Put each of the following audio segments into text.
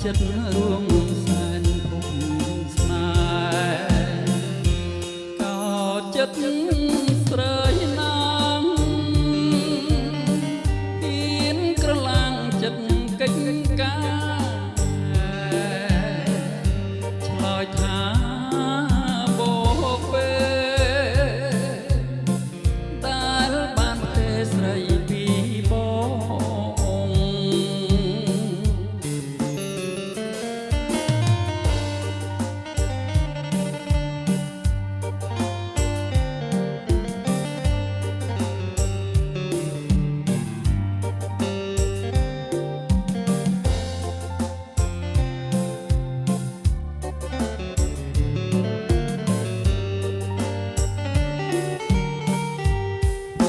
ចិត្តរួមសែនភពស្នេហ៍កោចិត្តស្រីណាងហ៊ានក្រឡាំងចិត្តកិច្ចការឆ្លើយថាបោកពេលដែលបានទេស្រីពីបង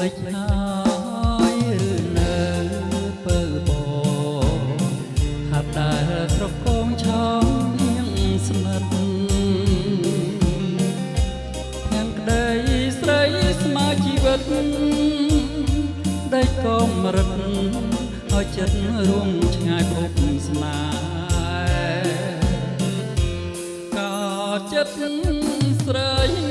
ភ្លេចហើយឬនៅពើបហាត់ដែលត្រកងឆោមៀងស្និទ្ធទាំងក្តីស្រីស្មើជីវិតได้កំរិតឲ្យចិត្តរួមឆ្ងាយភពស្នេហ៍កោចិត្តស្រី